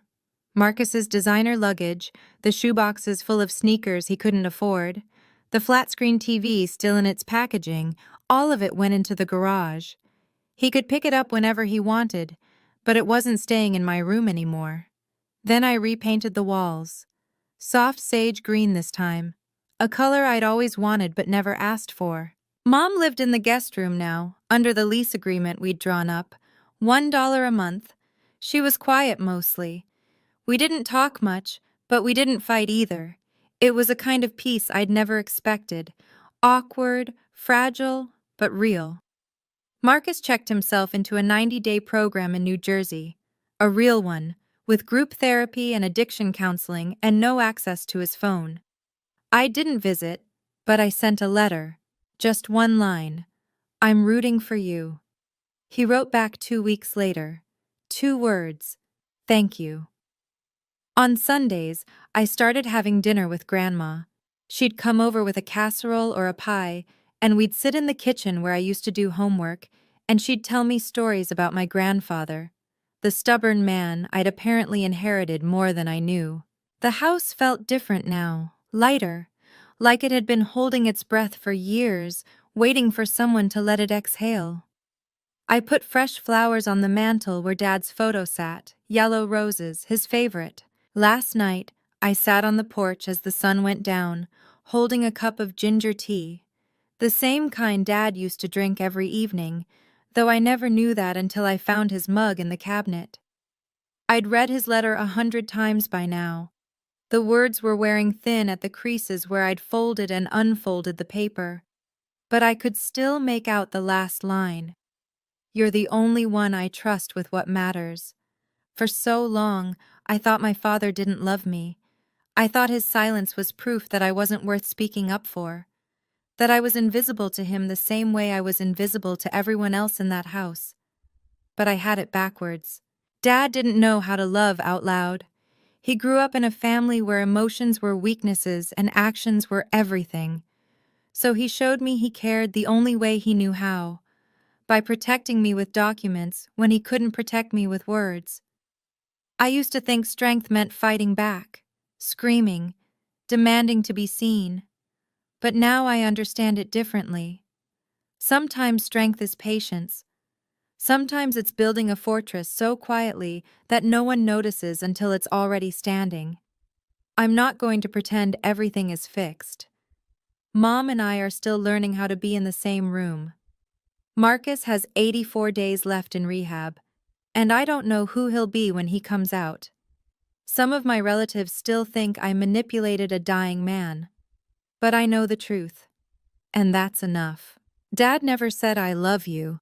Marcus's designer luggage, the shoeboxes full of sneakers he couldn't afford, the flat-screen TV still in its packaging, all of it went into the garage. He could pick it up whenever he wanted, but it wasn't staying in my room anymore. Then I repainted the walls. Soft sage green this time, a color I'd always wanted but never asked for. Mom lived in the guest room now, under the lease agreement we'd drawn up, $1 a month. She was quiet mostly. We didn't talk much, but we didn't fight either. It was a kind of peace I'd never expected. Awkward, fragile, but real. Marcus checked himself into a 90-day program in New Jersey. A real one, with group therapy and addiction counseling and no access to his phone. I didn't visit, but I sent a letter. Just one line. I'm rooting for you. He wrote back 2 weeks later. 2 words. Thank you. On Sundays, I started having dinner with Grandma. She'd come over with a casserole or a pie, and we'd sit in the kitchen where I used to do homework, and she'd tell me stories about my grandfather, the stubborn man I'd apparently inherited more than I knew. The house felt different now, lighter, like it had been holding its breath for years, waiting for someone to let it exhale. I put fresh flowers on the mantel where Dad's photo sat, yellow roses, his favorite. Last night, I sat on the porch as the sun went down, holding a cup of ginger tea, the same kind Dad used to drink every evening, though I never knew that until I found his mug in the cabinet. I'd read his letter 100 times by now. The words were wearing thin at the creases where I'd folded and unfolded the paper. but I could still make out the last line. You're the only one I trust with what matters. For so long, I thought my father didn't love me. I thought his silence was proof that I wasn't worth speaking up for, that I was invisible to him the same way I was invisible to everyone else in that house. But I had it backwards. Dad didn't know how to love out loud. He grew up in a family where emotions were weaknesses and actions were everything. So he showed me he cared the only way he knew how, by protecting me with documents when he couldn't protect me with words. I used to think strength meant fighting back, screaming, demanding to be seen. But now I understand it differently. Sometimes strength is patience. Sometimes it's building a fortress so quietly that no one notices until it's already standing. I'm not going to pretend everything is fixed. Mom and I are still learning how to be in the same room. Marcus has 84 days left in rehab, and I don't know who he'll be when he comes out. Some of my relatives still think I manipulated a dying man. But I know the truth. And that's enough. Dad never said I love you,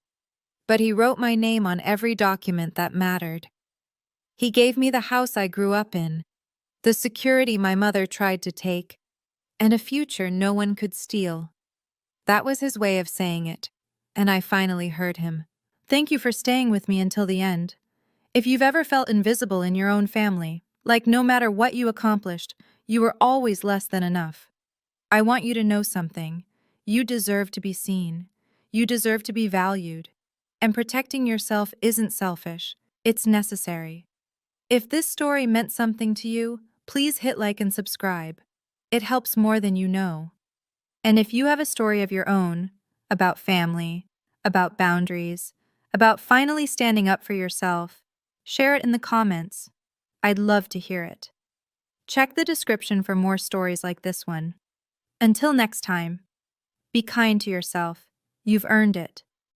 but he wrote my name on every document that mattered. He gave me the house I grew up in, the security my mother tried to take, and a future no one could steal. That was his way of saying it, and I finally heard him. Thank you for staying with me until the end. If you've ever felt invisible in your own family, like no matter what you accomplished, you were always less than enough, I want you to know something. You deserve to be seen. You deserve to be valued. And protecting yourself isn't selfish, it's necessary. If this story meant something to you, please hit like and subscribe. It helps more than you know. And if you have a story of your own, about family, about boundaries, about finally standing up for yourself, share it in the comments. I'd love to hear it. Check the description for more stories like this one. Until next time, be kind to yourself. You've earned it.